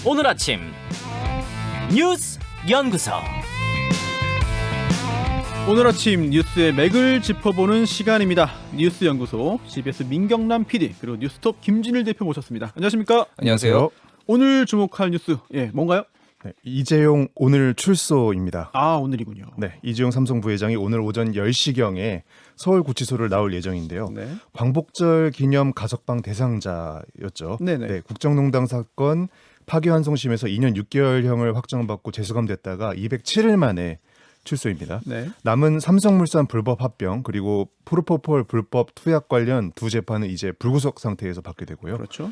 오늘 아침 뉴스 연구소. 오늘 아침 뉴스의 맥을 짚어보는 시간입니다. 뉴스 연구소 CBS 민경남 PD 그리고 뉴스톱 김진일 대표 모셨습니다. 안녕하십니까? 안녕하세요. 오늘 주목할 뉴스 뭔가요? 네, 이재용 오늘 출소입니다. 아, 오늘이군요. 네, 이재용 삼성 부회장이 오늘 오전 10시경에 서울구치소를 나올 예정인데요. 네. 광복절 기념 가석방 대상자였죠. 네네. 네, 국정농단 사건 파기환송심에서 2년 6개월형을 확정받고 재수감됐다가 207일 만에 출소입니다. 네. 남은 삼성물산 불법 합병 그리고 프로포폴 불법 투약 관련 두 재판은 이제 불구속 상태에서 받게 되고요. 그렇죠.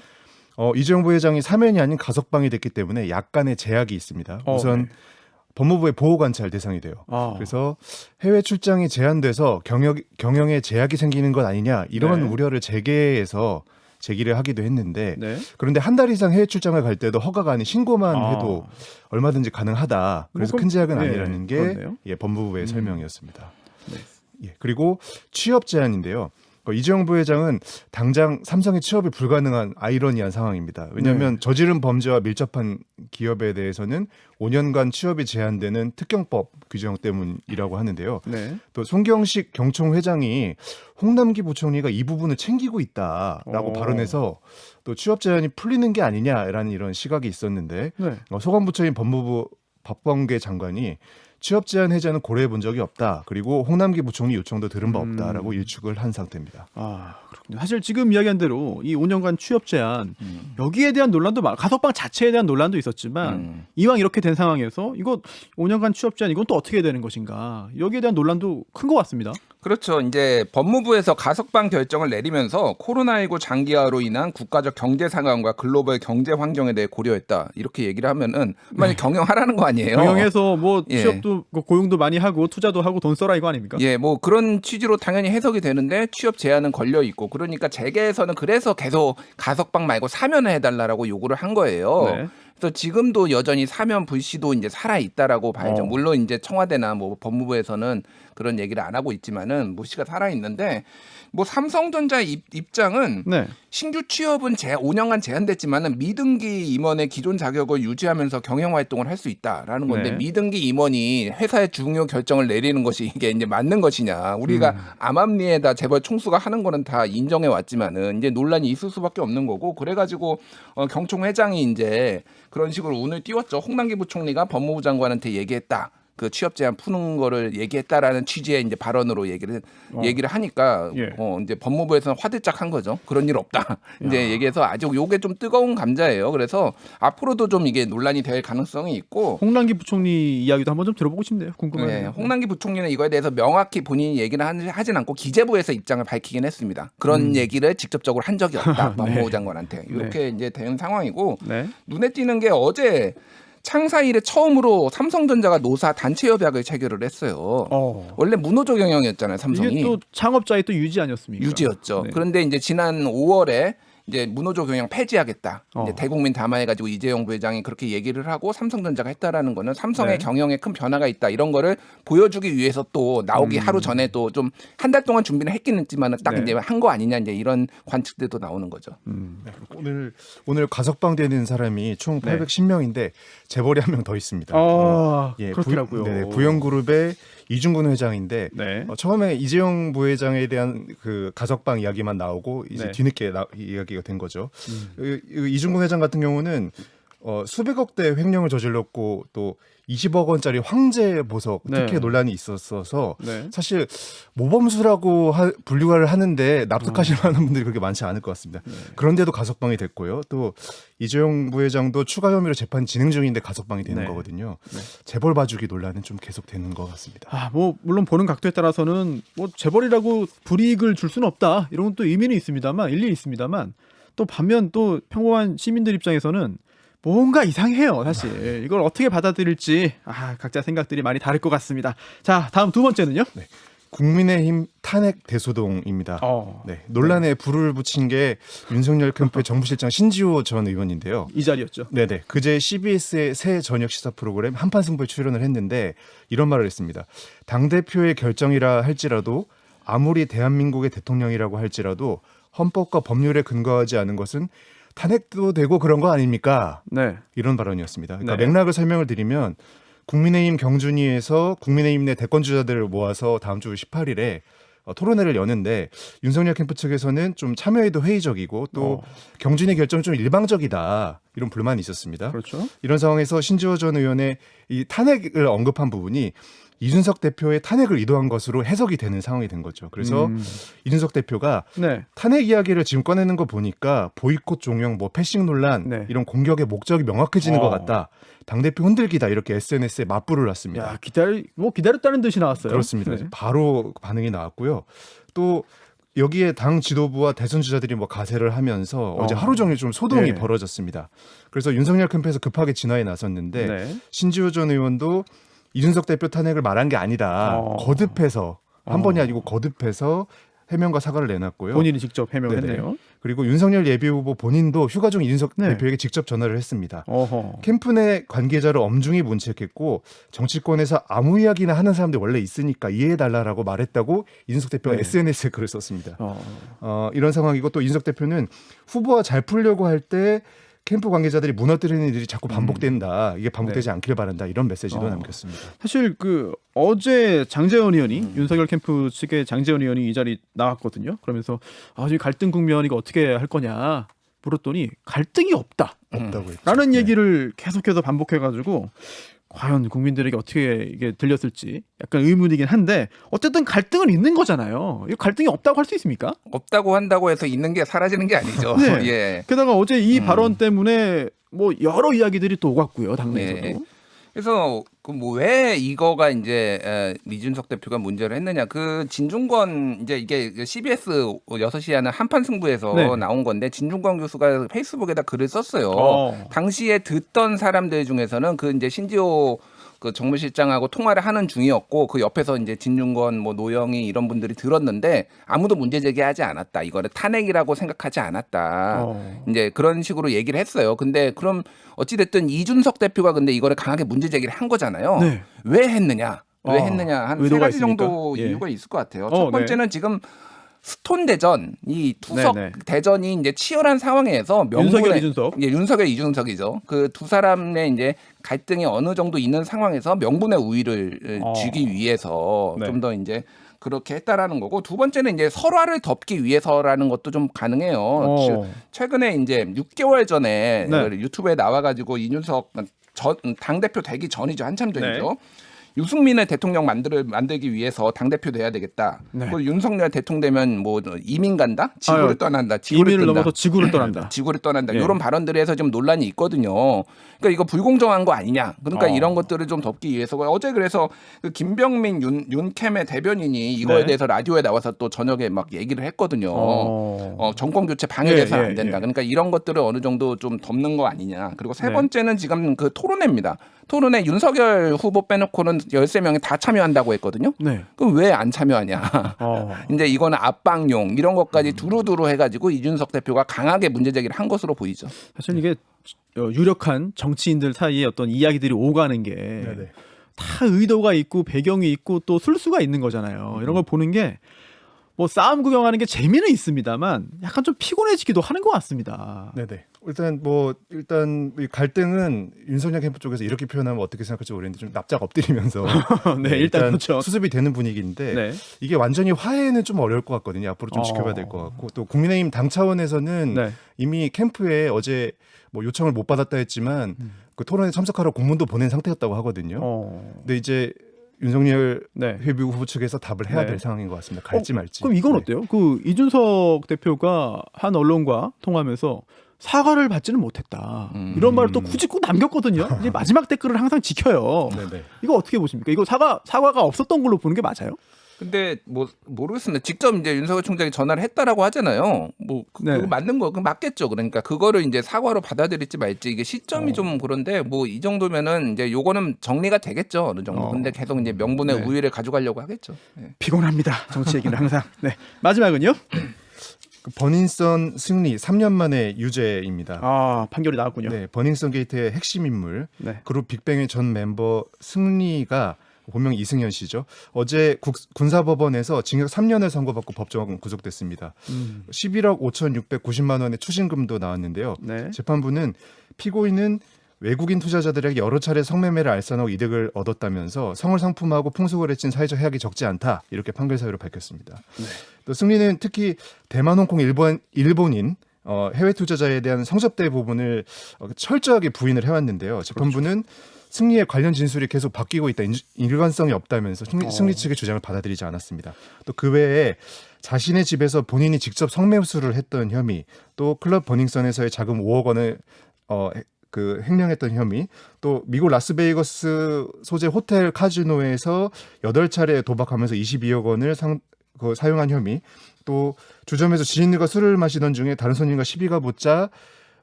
이재용 부회장이 사면이 아닌 가석방이 됐기 때문에 약간의 제약이 있습니다. 우선 네. 법무부의 보호관찰 대상이 돼요. 그래서 해외 출장이 제한돼서 경영에 제약이 생기는 것 아니냐 이런 네. 우려를 제기를 하기도 했는데 네. 그런데 한 달 이상 해외 출장을 갈 때도 허가가 아닌 신고만 해도 얼마든지 가능하다. 그래서 그럼, 큰 제약은 네, 아니라는 게 그렇네요. 법무부의 설명이었습니다. 네. 그리고 취업 제한인데요. 이재용 부회장은 당장 삼성의 취업이 불가능한 아이러니한 상황입니다. 왜냐하면 저지른 범죄와 밀접한 기업에 대해서는 5년간 취업이 제한되는 특경법 규정 때문이라고 하는데요. 네. 또 송경식 경총 회장이 홍남기 부총리가 이 부분을 챙기고 있다라고 발언해서 또 취업 제한이 풀리는 게 아니냐라는 이런 시각이 있었는데 네. 소관부처인 법무부 박범계 장관이 취업 제한 해제는 고려해 본 적이 없다. 그리고 홍남기 부총리 요청도 들은 바 없다라고 일축을 한 상태입니다. 아, 그렇군요. 사실 지금 이야기한 대로 이 5년간 취업 제한 여기에 대한 논란도 가석방 자체에 대한 논란도 있었지만 이왕 이렇게 된 상황에서 이거 5년간 취업 제한 이건 또 어떻게 되는 것인가 여기에 대한 논란도 큰 것 같습니다. 그렇죠. 이제 법무부에서 가석방 결정을 내리면서 코로나19 장기화로 인한 국가적 경제 상황과 글로벌 경제 환경에 대해 고려했다. 이렇게 얘기를 하면은 만약 경영하라는 거 아니에요. 경영해서 뭐 예. 취업도 고용도 많이 하고 투자도 하고 돈 써라 이거 아닙니까? 예, 뭐 그런 취지로 당연히 해석이 되는데 취업 제한은 걸려 있고 그러니까 재계에서는 그래서 계속 가석방 말고 사면을 해달라고 요구를 한 거예요. 네. 그래서 지금도 여전히 사면 불씨도 이제 살아 있다라고 봐야죠. 물론 이제 청와대나 뭐 법무부에서는 그런 얘기를 안 하고 있지만은 무시가 살아 있는데 뭐 삼성전자 입장은 네. 신규 취업은 5년간 제한됐지만은 미등기 임원의 기존 자격을 유지하면서 경영 활동을 할 수 있다라는 건데 네. 미등기 임원이 회사의 중요 결정을 내리는 것이 이게 이제 맞는 것이냐. 우리가 암암리에다 재벌 총수가 하는 거는 다 인정해 왔지만은 이제 논란이 있을 수밖에 없는 거고 그래가지고 경총 회장이 이제 그런 식으로 운을 띄웠죠. 홍남기 부총리가 법무부 장관한테 얘기했다. 그 취업 제한 푸는 거를 얘기했다라는 취지의 이제 발언으로 얘기를 하니까 예. 이제 법무부에서는 화들짝 한 거죠. 그런 일 없다. 이제 얘기해서 아직 요게 좀 뜨거운 감자예요. 그래서 앞으로도 좀 이게 논란이 될 가능성이 있고. 홍남기 부총리 이야기도 한번 좀 들어보고 싶네요. 궁금하네요. 네, 홍남기 부총리는 이거에 대해서 명확히 본인이 얘기를 하진 않고 기재부에서 입장을 밝히긴 했습니다. 그런 얘기를 직접적으로 한 적이 없다. 법무부 장관한테. 이렇게 이제 된 상황이고 네. 눈에 띄는 게 어제 창사 이래 처음으로 삼성전자가 노사 단체 협약을 체결을 했어요. 원래 무노조 경영이었잖아요, 삼성이. 이게 또 창업자의 또 유지 아니었습니까? 유지였죠. 네. 그런데 이제 지난 5월에 이제 무노조 경영 폐지하겠다. 이제 대국민 담화해가지고 이재용 부회장이 그렇게 얘기를 하고 삼성전자가 했다라는 거는 삼성의 네. 경영에 큰 변화가 있다. 이런 거를 보여주기 위해서 또 나오기 하루 전에 또 좀 한 달 동안 준비는 했긴 했지만은 딱 네. 이제 한 거 아니냐 이제 이런 관측들도 나오는 거죠. 오늘 가석방되는 사람이 총 810명인데 재벌이 한 명 더 있습니다. 그렇더라고요. 부영그룹의 이중근 회장인데 네. 처음에 이재용 부회장에 대한 그 가석방 이야기만 나오고 이제 네. 뒤늦게 이야기가 된 거죠. 이중근 회장 같은 경우는 수백억대 횡령을 저질렀고 또 20억 원짜리 황제 보석 네. 특혜 논란이 있었어서 네. 사실 모범수라고 분류를 하는데 납득하실 만한 분들이 그렇게 많지 않을 것 같습니다. 그런데도 가석방이 됐고요. 또 이재용 부회장도 추가 혐의로 재판 진행 중인데 가석방이 되는 네. 거거든요. 재벌 봐주기 논란은 좀 계속되는 것 같습니다. 뭐 물론 보는 각도에 따라서는 뭐 재벌이라고 불이익을 줄 수는 없다 이런 건 또 의미는 있습니다만 일리 있습니다만 또 반면 또 평범한 시민들 입장에서는 뭔가 이상해요, 사실. 이걸 어떻게 받아들일지 각자 생각들이 많이 다를 것 같습니다. 자, 다음 두 번째는요. 국민의힘 탄핵 대소동입니다. 논란에 불을 붙인 게 윤석열 캠프의 정부실장 신지호 전 의원인데요. 이 자리였죠. 네네. 그제 CBS의 새 저녁 시사 프로그램 한판승부에 출연을 했는데 이런 말을 했습니다. 당대표의 결정이라 할지라도 아무리 대한민국의 대통령이라고 할지라도 헌법과 법률에 근거하지 않은 것은 탄핵도 되고 그런 거 아닙니까? 네. 이런 발언이었습니다. 그러니까 네. 맥락을 설명을 드리면 국민의힘 경준위에서 국민의힘 내 대권 주자들을 모아서 다음 주 18일에 토론회를 여는데 윤석열 캠프 측에서는 좀 참여에도 회의적이고 또 경준위 결정이 좀 일방적이다 이런 불만이 있었습니다. 그렇죠. 이런 상황에서 신지호 전 의원의 이 탄핵을 언급한 부분이 이준석 대표의 탄핵을 의도한 것으로 해석이 되는 상황이 된 거죠. 그래서 이준석 대표가 네. 탄핵 이야기를 지금 꺼내는 거 보니까 보이콧 종용, 뭐 패싱 논란 네. 이런 공격의 목적이 명확해지는 것 같다. 당대표 흔들기다 이렇게 SNS에 맞불을 놨습니다. 야, 기다렸다는 듯이 나왔어요. 그렇습니다. 네. 바로 반응이 나왔고요. 또 여기에 당 지도부와 대선 주자들이 뭐 가세를 하면서 어제 하루 종일 좀 소동이 네. 벌어졌습니다. 그래서 윤석열 캠프에서 급하게 진화에 나섰는데 네. 신지호 전 의원도 이준석 대표 탄핵을 말한 게 아니다. 거듭해서 한 번이 아니고 거듭해서 해명과 사과를 내놨고요. 본인이 직접 해명을 네네. 했네요. 그리고 윤석열 예비후보 본인도 휴가 중 이준석 네. 대표에게 직접 전화를 했습니다. 어허. 캠프 내 관계자를 엄중히 문책했고 정치권에서 아무 이야기나 하는 사람들 원래 있으니까 이해해달라고 말했다고 이준석 대표가 네. SNS에 글을 썼습니다. 이런 상황이고 또 이준석 대표는 후보와 잘 풀려고 할 때 캠프 관계자들이 무너뜨리는 일이 자꾸 반복된다. 이게 반복되지 않길 바란다. 이런 메시지도 남겼습니다. 사실 그 어제 장제원 의원이 윤석열 캠프 측의 장제원 의원이 이 자리 나왔거든요. 그러면서 지금 갈등 국면 이거 어떻게 할 거냐 물었더니 갈등이 없다. 없다고 했죠. 라는 네. 얘기를 계속해서 반복해가지고 과연 국민들에게 어떻게 이게 들렸을지 약간 의문이긴 한데 어쨌든 갈등은 있는 거잖아요. 이 갈등이 없다고 할 수 있습니까? 없다고 한다고 해서 있는 게 사라지는 게 아니죠. 네. 예. 게다가 어제 이 발언 때문에 뭐 여러 이야기들이 또 오갔고요. 당내에서도. 네. 그래서 그 뭐 왜 이거가 이제 이준석 대표가 문제를 했느냐. 그 진중권 이제 이게 CBS 6시에 하는 한판 승부에서 네. 나온 건데 진중권 교수가 페이스북에다 글을 썼어요. 어. 당시에 듣던 사람들 중에서는 그 이제 신지호 그 정무실장하고 통화를 하는 중이었고 그 옆에서 이제 진중권 뭐 노영희 이런 분들이 들었는데 아무도 문제 제기하지 않았다. 이거를 탄핵이라고 생각하지 않았다. 이제 그런 식으로 얘기를 했어요. 근데 그럼 어찌 됐든 이준석 대표가 근데 이거를 강하게 문제 제기를 한 거잖아요. 네. 왜 했느냐? 왜 했느냐? 한 세 의도가 가지 정도 있으니까. 예. 이유가 있을 것 같아요. 첫 번째는 지금 스톤 대전, 이 투석 네네. 대전이 이제 치열한 상황에서 윤석열, 이준석. 예, 윤석열 이준석이죠. 그 두 사람의 이제 갈등이 어느 정도 있는 상황에서 명분의 우위를 쥐기 위해서 네. 좀 더 이제 그렇게 했다라는 거고 두 번째는 이제 설화를 덮기 위해서라는 것도 좀 가능해요. 최근에 이제 6개월 전에 네. 유튜브에 나와가지고 이준석 당 대표 되기 전이죠, 한참 전이죠. 유승민을 대통령 만들기 위해서 당대표 돼야 되겠다. 네. 뭐 윤석열 대통령 되면 뭐 이민 간다? 지구를 떠난다. 지구를 이민을 뜬다. 넘어서 지구를 떠난다. 지구를 떠난다. 예. 이런 발언들에서 좀 논란이 있거든요. 그러니까 이거 불공정한 거 아니냐. 그러니까 이런 것들을 좀 덮기 위해서 어제 그래서 그 김병민 윤캠의 대변인이 이거에 네. 대해서 라디오에 나와서 또 저녁에 막 얘기를 했거든요. 정권 교체 방해돼서는 안 된다. 그러니까 이런 것들을 어느 정도 좀 덮는 거 아니냐. 그리고 세 네. 번째는 지금 그 토론회입니다. 토론회 윤석열 후보 빼놓고는 13명이 다 참여한다고 했거든요. 네. 그럼 왜 안 참여하냐. 이제 이거는 압박용 이런 것까지 두루두루 해가지고 이준석 대표가 강하게 문제 제기를 한 것으로 보이죠. 사실 이게 유력한 정치인들 사이에 어떤 이야기들이 오가는 게 네네. 다 의도가 있고 배경이 있고 또 술수가 있는 거잖아요. 이런 걸 보는 게 뭐 싸움 구경하는 게 재미는 있습니다만 약간 좀 피곤해지기도 하는 것 같습니다. 네네. 일단 이 갈등은 윤석열 캠프 쪽에서 이렇게 표현하면 어떻게 생각할지 모르겠는데 좀 납작 엎드리면서 네, 일단 그렇죠. 수습이 되는 분위기인데 네. 이게 완전히 화해는 좀 어려울 것 같거든요. 앞으로 좀 지켜봐야 될 것 같고 또 국민의힘 당 차원에서는 네. 이미 캠프에 어제 뭐 요청을 못 받았다 했지만 그 토론에 참석하러 공문도 보낸 상태였다고 하거든요. 근데 이제 윤석열 네. 회비 후보 측에서 답을 해야 네. 될 상황인 것 같습니다. 갈지 말지. 그럼 이건 네. 어때요? 그 이준석 대표가 한 언론과 통하면서 사과를 받지는 못했다. 이런 말을 또 굳이 꼭 남겼거든요. 이제 마지막 댓글을 항상 지켜요. 네네. 이거 어떻게 보십니까? 이거 사과가 없었던 걸로 보는 게 맞아요? 근데 뭐 모르겠습니다. 직접 이제 윤석열 총장이 전화를 했다라고 하잖아요. 뭐 네. 그거 맞는 거, 그 맞겠죠. 그러니까 그거를 이제 사과로 받아들일지 말지 이게 시점이 좀 그런데 뭐 이 정도면은 이제 요거는 정리가 되겠죠 어느 정도. 근데 계속 이제 명분의 네. 우위를 가져가려고 하겠죠. 네. 피곤합니다. 정치 얘기는 항상. 네. 마지막은요? 그 버닝썬 승리 3년 만에 유죄입니다. 판결이 나왔군요. 네, 버닝썬 게이트의 핵심 인물 네. 그룹 빅뱅의 전 멤버 승리가 본명 이승현 씨죠. 어제 군사법원에서 징역 3년을 선고받고 법정 구속됐습니다. 11억 5,690만 원의 추징금도 나왔는데요. 네. 재판부는 피고인은 외국인 투자자들에게 여러 차례 성매매를 알선하고 이득을 얻었다면서 성을 상품하고 풍속을 해친 사회적 해악이 적지 않다 이렇게 판결 사유로 밝혔습니다. 네. 또 승리는 특히 대만, 홍콩, 일본인 해외 투자자에 대한 성접대 부분을 철저하게 부인을 해왔는데요. 재판부는 승리의 관련 진술이 계속 바뀌고 있다, 일관성이 없다면서 승리 측의 주장을 받아들이지 않았습니다. 또 그 외에 자신의 집에서 본인이 직접 성매수를 했던 혐의, 또 클럽 버닝썬에서의 자금 5억 원을 횡령했던 혐의, 또 미국 라스베이거스 소재 호텔 카지노에서 8차례 도박하면서 22억 원을 사용한 혐의, 또 주점에서 지인들과 술을 마시던 중에 다른 손님과 시비가 붙자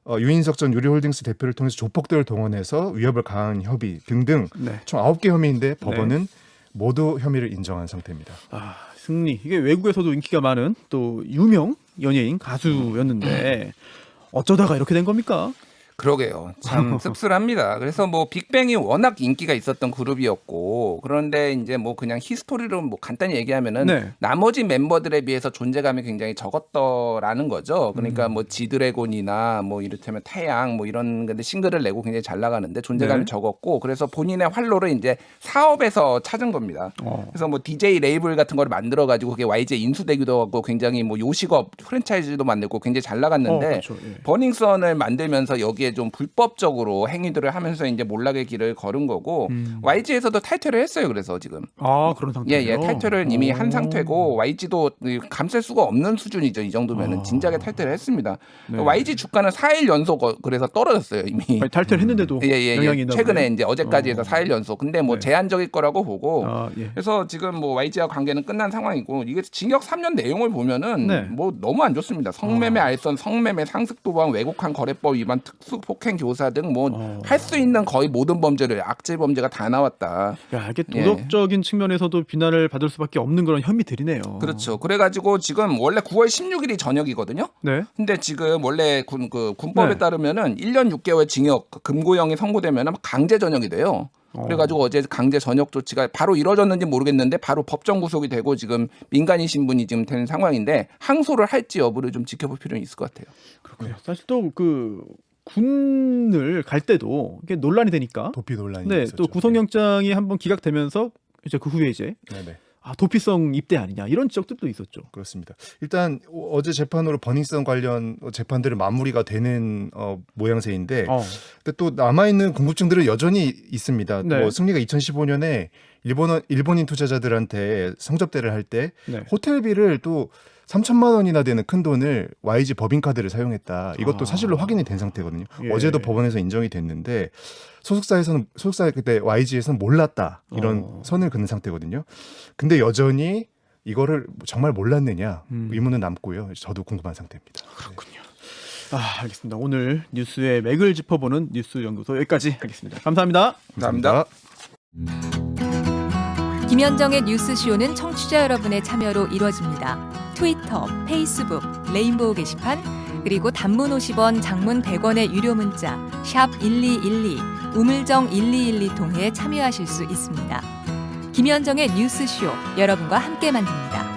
유인석 전 유리홀딩스 대표를 통해서 조폭들을 동원해서 위협을 가한 협의 등등 네. 총 9개 혐의인데 법원은 모두 혐의를 인정한 상태입니다. 아, 승리. 이게 외국에서도 인기가 많은 또 유명 연예인 가수였는데 어쩌다가 이렇게 된 겁니까? 그러게요. 참 씁쓸합니다. 그래서 뭐 빅뱅이 워낙 인기가 있었던 그룹이었고, 그런데 이제 뭐 그냥 히스토리로 뭐 간단히 얘기하면은 네. 나머지 멤버들에 비해서 존재감이 굉장히 적었더라는 거죠. 그러니까 뭐 지드래곤이나 뭐 이를테면 태양 뭐 이런 근데 싱글을 내고 굉장히 잘 나가는데 존재감이 네. 적었고, 그래서 본인의 활로를 이제 사업에서 찾은 겁니다. 그래서 뭐 DJ 레이블 같은 걸 만들어 가지고 그게 YG에 인수되기도 하고 굉장히 뭐 요식업 프랜차이즈도 만들고 굉장히 잘 나갔는데 그렇죠. 예. 버닝썬을 만들면서 여기에 좀 불법적으로 행위들을 하면서 이제 몰락의 길을 걸은 거고, YG에서도 탈퇴를 했어요. 그래서 지금 그런 상태예요. 예, 탈퇴를 이미 한 상태고 YG도 감쓸 수가 없는 수준이죠. 이 정도면은 진작에 탈퇴를 했습니다. 네. YG 주가는 4일 연속 그래서 떨어졌어요 이미. 아니, 탈퇴를 했는데도 영향이 있나 최근에 보네요. 이제 어제까지 해서 4일 연속. 근데 뭐 네. 제한적일 거라고 보고. 예. 그래서 지금 뭐 YG와 관계는 끝난 상황이고, 이게 징역 3년 내용을 보면은 네. 뭐 너무 안 좋습니다. 성매매 알선, 성매매 상습도박, 외국한 거래법 위반, 특수폭행 교사 등 뭐 할 수 있는 거의 모든 범죄를 악질 범죄가 다 나왔다. 야, 이게 도덕적인 측면에서도 비난을 받을 수밖에 없는 그런 혐의들이네요. 그렇죠. 그래가지고 지금 원래 9월 16일이 전역이거든요. 네. 근데 지금 원래 군법에 네. 따르면은 1년 6개월 징역 금고형이 선고되면은 강제 전역이 돼요. 그래가지고 어제 강제 전역 조치가 바로 이뤄졌는지 모르겠는데 바로 법정 구속이 되고 지금 민간인 신분이 지금 된 상황인데 항소를 할지 여부를 좀 지켜볼 필요는 있을 것 같아요. 그렇군요. 사실 또 군을 갈 때도 이게 논란이 되니까. 도피 논란이 네, 있었죠. 또 구속영장이 한번 기각되면서 이제 그 후에 이제 네네. 도피성 입대 아니냐 이런 지적들도 있었죠. 그렇습니다. 일단 어제 재판으로 버닝썬 관련 재판들은 마무리가 되는 모양새인데, 근데 또 남아 있는 궁금증들은 여전히 있습니다. 네. 뭐 승리가 2015년에 일본인 투자자들한테 성접대를 할 때 네. 호텔비를 또 3천만 원이나 되는 큰 돈을 YG 법인카드를 사용했다. 이것도 사실로 확인이 된 상태거든요. 예. 어제도 법원에서 인정이 됐는데 소속사 그때 YG에서는 몰랐다 이런 선을 그는 상태거든요. 근데 여전히 이거를 정말 몰랐느냐 의문은 남고요. 저도 궁금한 상태입니다. 그렇군요. 알겠습니다. 오늘 뉴스의 맥을 짚어보는 뉴스 연구소 여기까지 하겠습니다. 감사합니다. 감사합니다. 김현정의 뉴스쇼는 청취자 여러분의 참여로 이루어집니다. 트위터, 페이스북, 레인보우 게시판, 그리고 단문 50원, 장문 100원의 유료 문자 샵 1212, 우물정 1212 통해 참여하실 수 있습니다. 김현정의 뉴스쇼, 여러분과 함께 만듭니다.